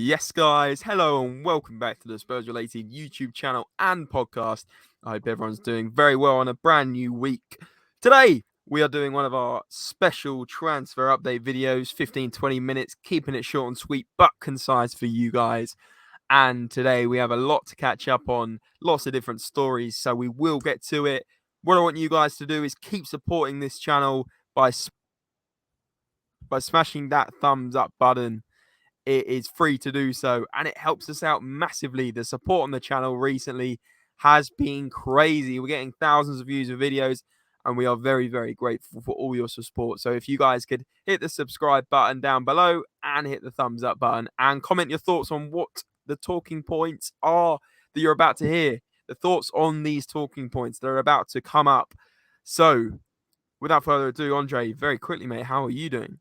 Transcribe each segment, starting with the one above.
Yes, guys. Hello and welcome back to the Spurs-related YouTube channel and podcast. I hope everyone's doing very well on a brand new week. Today, we are doing one of our special transfer update videos, 15-20 minutes, keeping it short and sweet, but concise for you guys. And today, we have a lot to catch up on, lots of different stories, so we will get to it. What I want you guys to do is keep supporting this channel by smashing that thumbs up button. It is free to do so, and it helps us out massively. The support on the channel recently has been crazy. We're getting thousands of views of videos, and we are very, very grateful for all your support. So if you guys could hit the subscribe button down below and hit the thumbs up button and comment your thoughts on what the talking points are that you're about to hear, the thoughts on these talking points that are about to come up. So without further ado, Andre, very quickly, mate, how are you doing?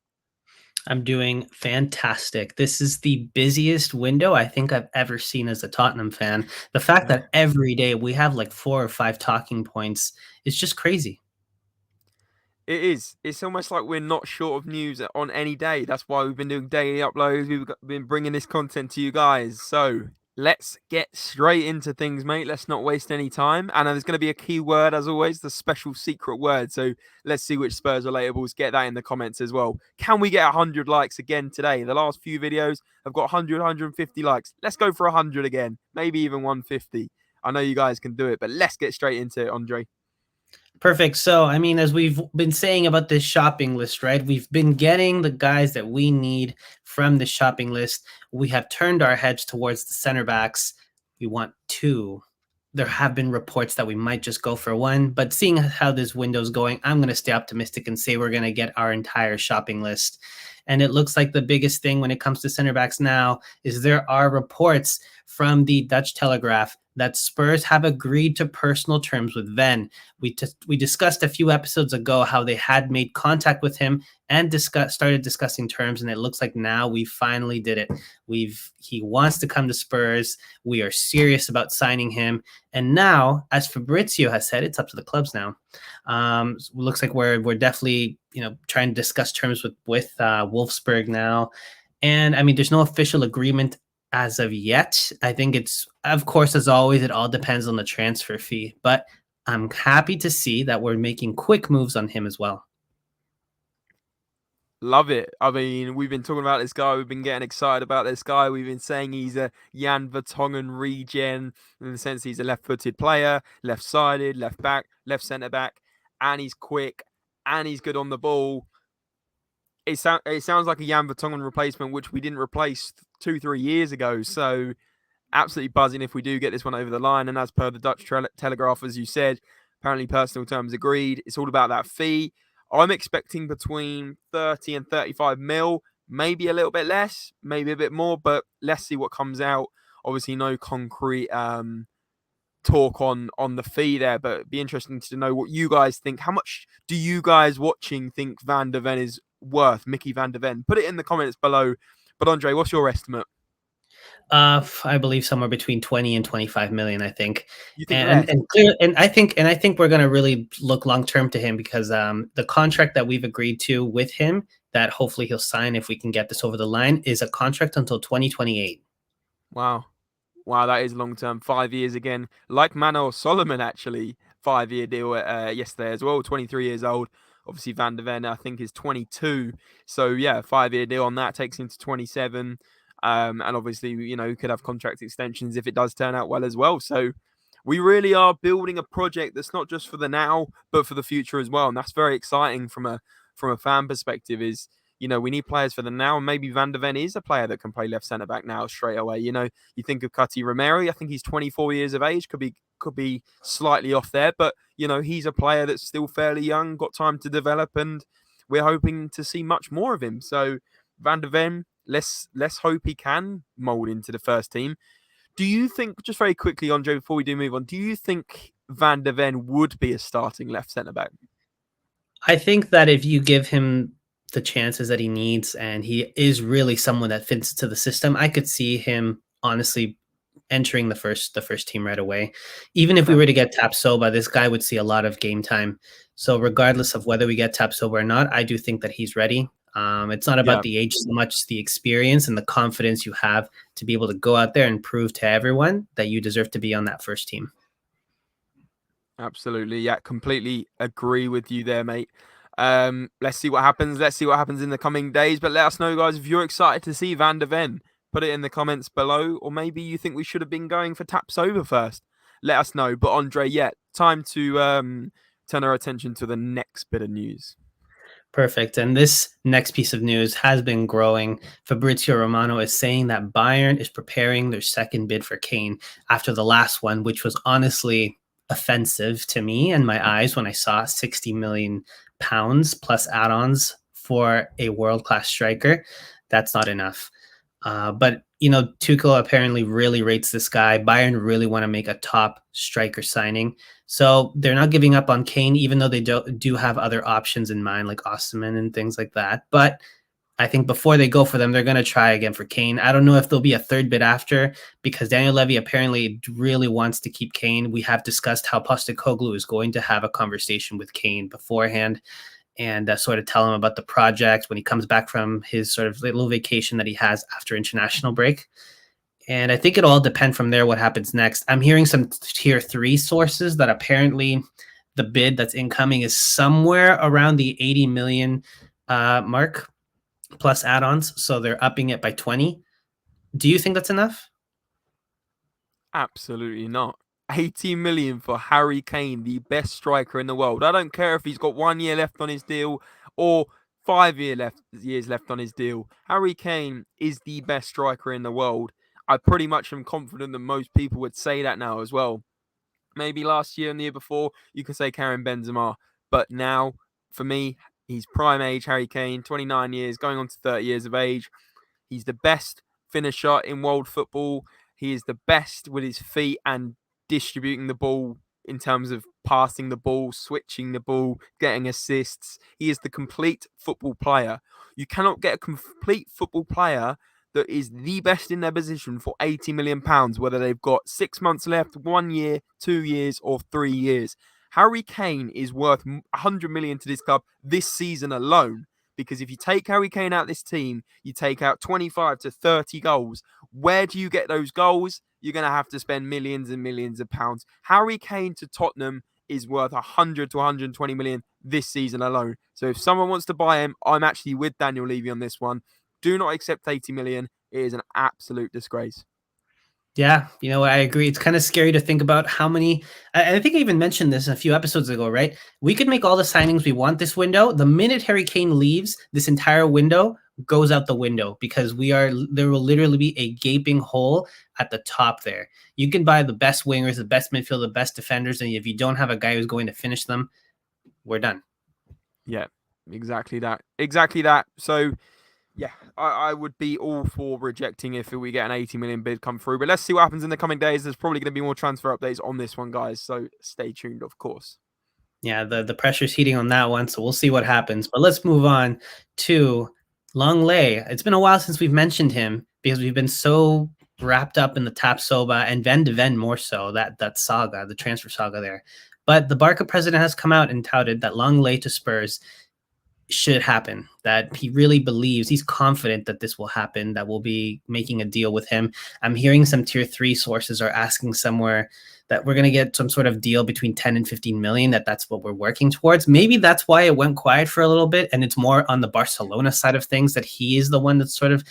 I'm doing fantastic. This is the busiest window I think I've ever seen as a Tottenham fan. The fact that every day we have like 4 or 5 talking points is just crazy. It is. It's almost like we're not short of news on any day. That's why we've been doing daily uploads. We've been bringing this content to you guys. So let's get straight into things, mate. Let's not waste any time. And there's going to be a key word, as always, the special secret word. So let's see which Spurs relatables get that in the comments as well. Can we get 100 likes again today? The last few videos have got 100, 150 likes. Let's go for 100 again. Maybe even 150. I know you guys can do it, but let's get straight into it, Andre. Perfect. So, I mean, as we've been saying about this shopping list, right? We've been getting the guys that we need from the shopping list. We have turned our heads towards the center backs. We want 2. There have been reports that we might just go for 1, but seeing how this window's going, I'm going to stay optimistic and say we're going to get our entire shopping list. And it looks like the biggest thing when it comes to center backs now is there are reports from the Dutch Telegraph that Spurs have agreed to personal terms with VEN. We discussed a few episodes ago how they had made contact with him and started discussing terms, and it looks like now we finally did it. He wants to come to Spurs. We are serious about signing him, and now, as Fabrizio has said, it's up to the clubs now. Looks like we're definitely trying to discuss terms with Wolfsburg now, and I mean there's no official agreement as of yet. I think it's, of course, as always, it all depends on the transfer fee, but I'm happy to see that we're making quick moves on him as well. Love it. I mean, we've been talking about this guy. We've been getting excited about this guy. We've been saying he's a Jan Vertonghen regen in the sense he's a left-footed player, left-sided, left back, left centre-back, and he's quick, and he's good on the ball. It sounds like a Jan Vertonghen replacement, which we didn't replace 2-3 years ago. So absolutely buzzing if we do get this one over the line. And as per the Dutch Telegraph, as you said, apparently personal terms agreed. It's all about that fee. I'm expecting between 30 and 35 mil, maybe a little bit less, maybe a bit more, but let's see what comes out. Obviously, no concrete talk on the fee there, but it'd be interesting to know what you guys think. How much do you guys watching think Van de Ven is worth? Micky Van de Ven? Put it in the comments below. But Andre, what's your estimate? I believe somewhere between 20 and 25 million, I think. You think and I think we're going to really look long term to him because the contract that we've agreed to with him that hopefully he'll sign if we can get this over the line is a contract until 2028. Wow, that is long term. 5 years again, like Manuel Solomon actually, 5-year deal yesterday as well. 23 years old. Obviously, Van de Ven I think is 22. So yeah, 5-year deal on that takes him to 27. And obviously, you could have contract extensions if it does turn out well as well. So we really are building a project that's not just for the now, but for the future as well. And that's very exciting from a fan perspective is, we need players for the now. And maybe Van de Ven is a player that can play left centre back now straight away. You think of Cutty Romero. I think he's 24 years of age. Could be slightly off there, but he's a player that's still fairly young, got time to develop, and we're hoping to see much more of him. So Van de Ven, let's hope he can mould into the first team. Do you think, just very quickly, Andre, before we do move on, do you think Van de Ven would be a starting left centre back? I think that if you give him the chances that he needs and he is really someone that fits into the system, I could see him honestly entering the first team right away. Even if we were to get Tapsoba, this guy would see a lot of game time. So regardless of whether we get Tapsoba or not, I do think that he's ready. It's not about the age so much, the experience and the confidence you have to be able to go out there and prove to everyone that you deserve to be on that first team. Absolutely. Yeah, completely agree with you there, mate. Let's see what happens. Let's see what happens in the coming days. But let us know, guys, if you're excited to see Van de Ven. Put it in the comments below. Or maybe you think we should have been going for Tapsoba first. Let us know. But Andre, time to turn our attention to the next bit of news. Perfect. And this next piece of news has been growing. Fabrizio Romano is saying that Bayern is preparing their second bid for Kane after the last one, which was honestly offensive to me and my eyes when I saw 60 million pounds plus add-ons for a world-class striker. That's not enough. But, Tuchel apparently really rates this guy. Bayern really want to make a top striker signing. So they're not giving up on Kane, even though they do have other options in mind, like Osimhen and things like that. But I think before they go for them, they're going to try again for Kane. I don't know if there'll be a third bid after, because Daniel Levy apparently really wants to keep Kane. We have discussed how Postecoglou is going to have a conversation with Kane beforehand and sort of tell him about the project when he comes back from his sort of little vacation that he has after international break. And I think it'll all depend from there what happens next. I'm hearing some tier 3 sources that apparently the bid that's incoming is somewhere around the 80 million mark plus add-ons. So they're upping it by 20. Do you think that's enough? Absolutely not. 80 million for Harry Kane, the best striker in the world. I don't care if he's got 1 year left on his deal or 5 years left on his deal. Harry Kane is the best striker in the world. I pretty much am confident that most people would say that now as well. Maybe last year and the year before, you could say Karim Benzema. But now, for me, he's prime age Harry Kane, 29 years, going on to 30 years of age. He's the best finisher in world football. He is the best with his feet and distributing the ball in terms of passing the ball, switching the ball, getting assists. He is the complete football player. You cannot get a complete football player that is the best in their position for £80 million, whether they've got 6 months left, 1 year, 2 years, or 3 years. Harry Kane is worth 100 million to this club this season alone. Because if you take Harry Kane out of this team, you take out 25 to 30 goals. Where do you get those goals? You're going to have to spend millions and millions of pounds. Harry Kane to Tottenham is worth 100 to 120 million this season alone. So if someone wants to buy him, I'm actually with Daniel Levy on this one. Do not accept 80 million. It is an absolute disgrace. Yeah, I agree. It's kind of scary to think about how many. I think I even mentioned this a few episodes ago, right? We could make all the signings we want this window. The minute Harry Kane leaves, this entire window goes out the window because there will literally be a gaping hole at the top there. You can buy the best wingers, the best midfield, the best defenders, and if you don't have a guy who's going to finish them, we're done. Yeah, exactly that. Exactly that. So, yeah, I would be all for rejecting if we get an 80 million bid come through. But let's see what happens in the coming days. There's probably going to be more transfer updates on this one, guys. So stay tuned, of course. Yeah, the pressure's heating on that one, so we'll see what happens. But let's move on to Lenglet. It's been a while since we've mentioned him because we've been so wrapped up in the Tapsoba and Van de Ven more so, that saga, the transfer saga there. But the Barca president has come out and touted that Lenglet to Spurs should happen, that he really believes, he's confident that this will happen, that we'll be making a deal with him. I'm hearing some tier 3 sources are asking somewhere that we're going to get some sort of deal between 10 and 15 million, that's what we're working towards. Maybe that's why it went quiet for a little bit, and it's more on the Barcelona side of things that he is the one that's sort of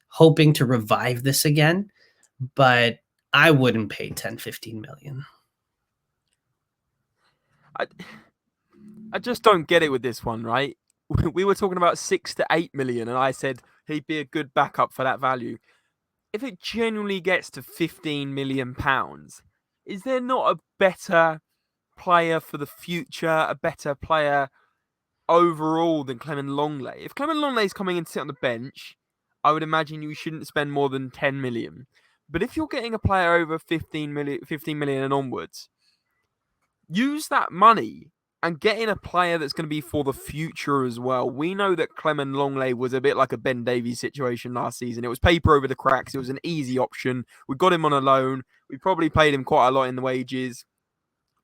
hoping to revive this again. But I wouldn't pay 10, 15 million. I just don't get it with this one, right? We were talking about 6 to 8 million, and I said he'd be a good backup for that value. If it genuinely gets to 15 million pounds, is there not a better player for the future, a better player overall than Clement Lenglet? If Clement Lenglet is coming in to sit on the bench, I would imagine you shouldn't spend more than 10 million. But if you're getting a player over 15 million and onwards, use that money and get in a player that's going to be for the future as well. We know that Clement Lenglet was a bit like a Ben Davies situation last season. It was paper over the cracks. It was an easy option. We got him on a loan. We probably paid him quite a lot in the wages.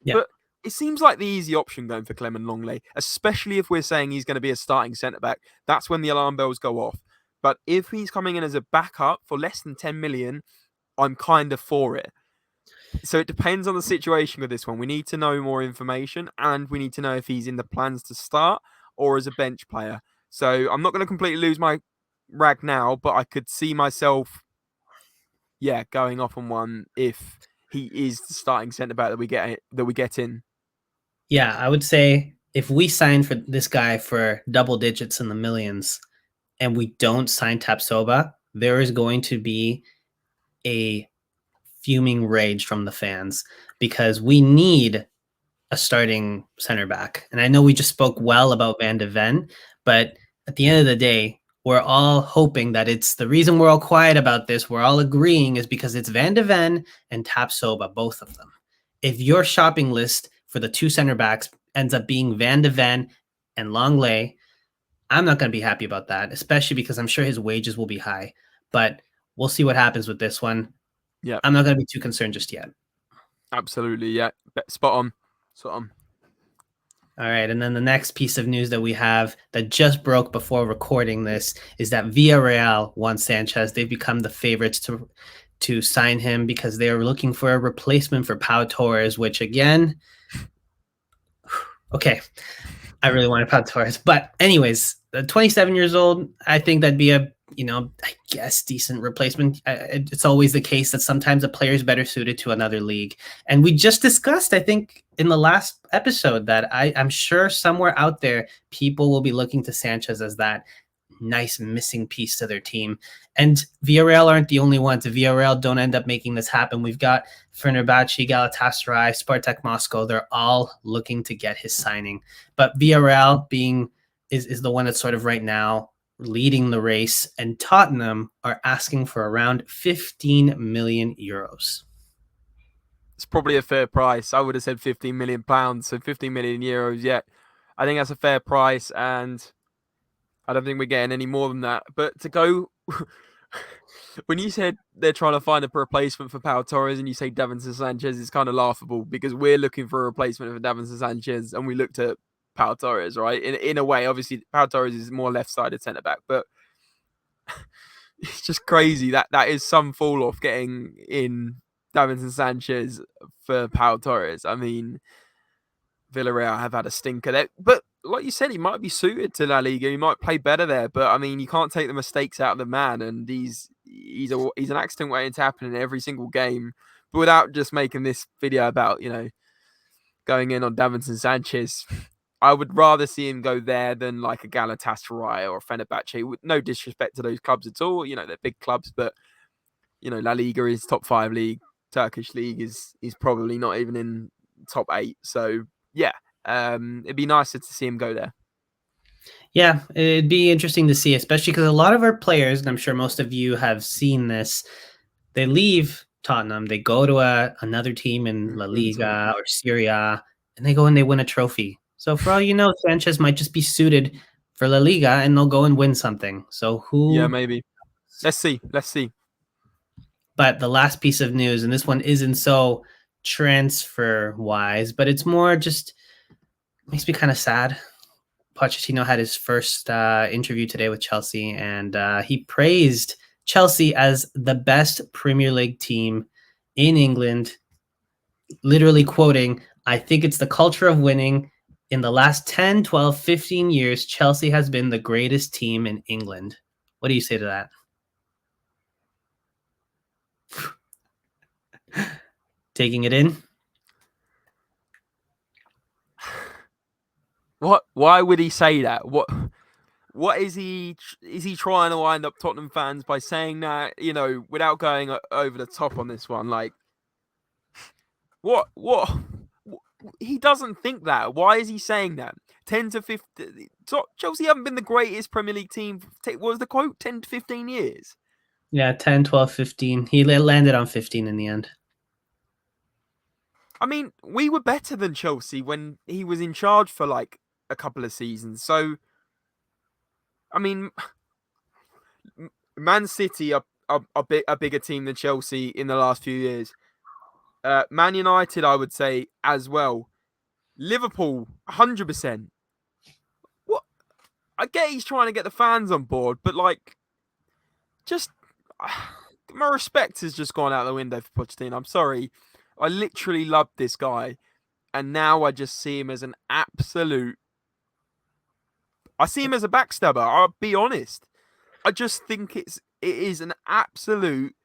Yeah. But it seems like the easy option going for Clement Longley, especially if we're saying he's going to be a starting centre back. That's when the alarm bells go off. But if he's coming in as a backup for less than 10 million, I'm kind of for it. So it depends on the situation with this one. We need to know more information, and we need to know if he's in the plans to start or as a bench player. So I'm not going to completely lose my rag now, but I could see myself, going off on one if he is the starting centre back that we get in. Yeah, I would say if we sign for this guy for double digits in the millions and we don't sign Tapsoba, there is going to be a fuming rage from the fans because we need a starting center back. And I know we just spoke well about Van de Ven, but at the end of the day, we're all hoping that it's the reason we're all quiet about this. We're all agreeing is because it's Van de Ven and Tapsoba, both of them. If your shopping list for the two center backs ends up being Van de Ven and Longley, I'm not going to be happy about that, especially because I'm sure his wages will be high. But we'll see what happens with this one. Yeah, I'm not going to be too concerned just yet. absolutely. Yeah, spot on. Spot on. All right, and then the next piece of news that we have that just broke before recording this is that Villarreal wants Sanchez. They've become the favorites to sign him because they are looking for a replacement for Pau Torres, which again, okay, I really wanted Pau Torres. But anyways, 27 years old, I think that'd be a, I guess decent replacement. It's always the case that sometimes a player is better suited to another league. And we just discussed, I think, in the last episode that I'm sure somewhere out there, people will be looking to Sanchez as that nice missing piece to their team. And Villarreal aren't the only ones. If Villarreal don't end up making this happen, we've got Fenerbahce, Galatasaray, Spartak Moscow. They're all looking to get his signing. But Villarreal is the one that's sort of right now leading the race, and Tottenham are asking for around 15 million euros. It's probably a fair price. I would have said 15 million pounds, so 15 million euros. Yeah, I think that's a fair price, and I don't think we're getting any more than that. But to go, when you said they're trying to find a replacement for Pau Torres, and you say Davinson Sanchez, it's kind of laughable because we're looking for a replacement for Davinson Sanchez, and we looked at Pau Torres, right? In a way, obviously, Pau Torres is more left-sided centre back, but it's just crazy that is some fall off getting in Davinson Sanchez for Pau Torres. I mean, Villarreal have had a stinker there, but like you said, he might be suited to La Liga. He might play better there, but I mean, you can't take the mistakes out of the man, and he's an accident waiting to happen in every single game. But without just making this video about going in on Davinson Sanchez, I would rather see him go there than like a Galatasaray or a Fenerbahce. No disrespect to those clubs at all. They're big clubs, but La Liga is top 5 league. Turkish league is probably not even in top 8. So yeah, it'd be nicer to see him go there. Yeah, it'd be interesting to see, especially because a lot of our players, and I'm sure most of you have seen this, they leave Tottenham, they go to another team in La Liga or Serie A, and they go and they win a trophy. So for all you know, Sanchez might just be suited for La Liga, and they'll go and win something. So Yeah, maybe. Let's see. But the last piece of news, and this one isn't so transfer wise, but it's more just makes me kind of sad. Pochettino had his first interview today with Chelsea, and he praised Chelsea as the best Premier League team in England, literally quoting, "I think it's the culture of winning. In the last 10, 12, 15 years, Chelsea has been the greatest team in England." What do you say to that? Taking it in? What? Why would he say that? What is he trying to wind up Tottenham fans by saying that, without going over the top on this one? Like, what? He doesn't think that. Why is he saying that? 10 to 15. Chelsea haven't been the greatest Premier League team. What was the quote? 10 to 15 years? Yeah, 10, 12, 15. He landed on 15 in the end. I mean, we were better than Chelsea when he was in charge for like a couple of seasons. So, I mean, Man City are a bigger team than Chelsea in the last few years. Man United, I would say as well. Liverpool, 100%. What? I get he's trying to get the fans on board, but like, just my respect has just gone out the window for Pochettino. I'm sorry. I literally loved this guy, and now I just see him as an absolute. I see him as a backstabber. I'll be honest. I just think it is an absolute.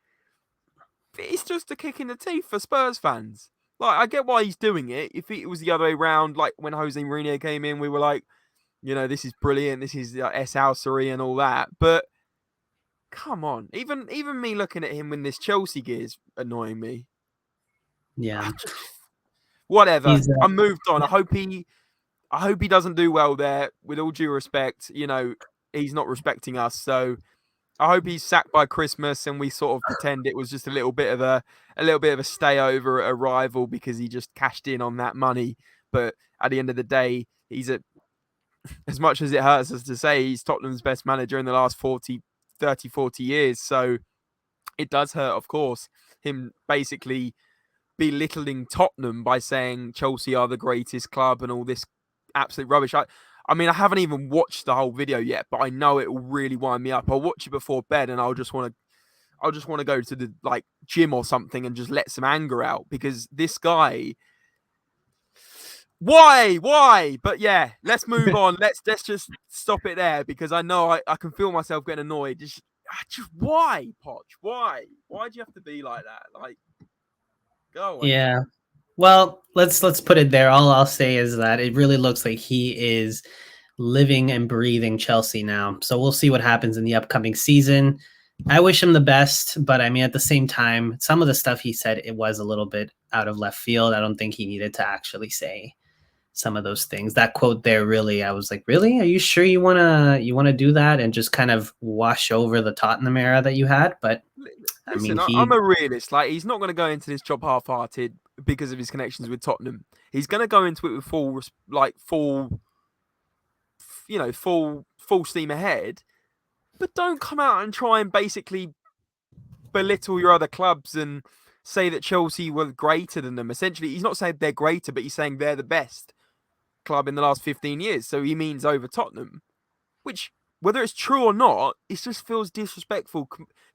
It's just a kick in the teeth for Spurs fans. Like, I get why he's doing it. If it was the other way around, like when Jose Mourinho came in, we were like, this is brilliant. This is S-housery and all that. But come on, even me looking at him in this Chelsea gear is annoying me. Yeah. Whatever. I moved on. I hope he doesn't do well there. With all due respect, he's not respecting us. So I hope he's sacked by Christmas, and we sort of pretend it was just a little bit of a stay over at a rival because he just cashed in on that money. But at the end of the day, he's as much as it hurts us to say, he's Tottenham's best manager in the last 40 years. So it does hurt, of course, him basically belittling Tottenham by saying Chelsea are the greatest club and all this absolute rubbish. I mean, I haven't even watched the whole video yet, but I know it will really wind me up. I'll watch it before bed, and I'll just want to go to the gym or something and just let some anger out, because this guy. Why? But yeah, let's move on. Let's just stop it there, because I know I can feel myself getting annoyed. Just why, Poch? Why? Why do you have to be like that? Like, go away. Yeah. Well, let's put it there. All I'll say is that it really looks like he is living and breathing Chelsea now. So we'll see what happens in the upcoming season. I wish him the best, but I mean, at the same time, some of the stuff he said, it was a little bit out of left field. I don't think he needed to actually say some of those things. That quote there, really, I was like, really? Are you sure you wanna do that and just kind of wash over the Tottenham era that you had? But listen, I'm a realist. Like, he's not going to go into this job half-hearted because of his connections with Tottenham. He's going to go into it with full steam ahead. But don't come out and try and basically belittle your other clubs and say that Chelsea were greater than them. Essentially, he's not saying they're greater, but he's saying they're the best club in the last 15 years. So he means over Tottenham, which, whether it's true or not, it just feels disrespectful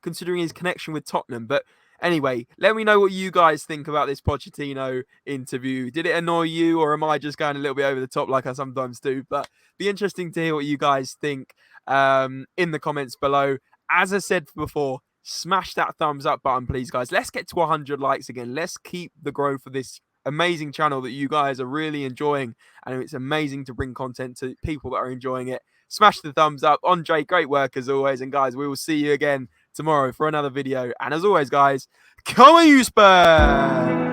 considering his connection with Tottenham. But anyway, let me know what you guys think about this Pochettino interview. Did it annoy you, or am I just going a little bit over the top like I sometimes do? But be interesting to hear what you guys think in the comments below. As I said before, smash that thumbs up button, please, guys. Let's get to 100 likes again. Let's keep the growth of this amazing channel that you guys are really enjoying. And it's amazing to bring content to people that are enjoying it. Smash the thumbs up. Andre, great work as always. And guys, we will see you again tomorrow for another video. And as always, guys, come on, you Spurs!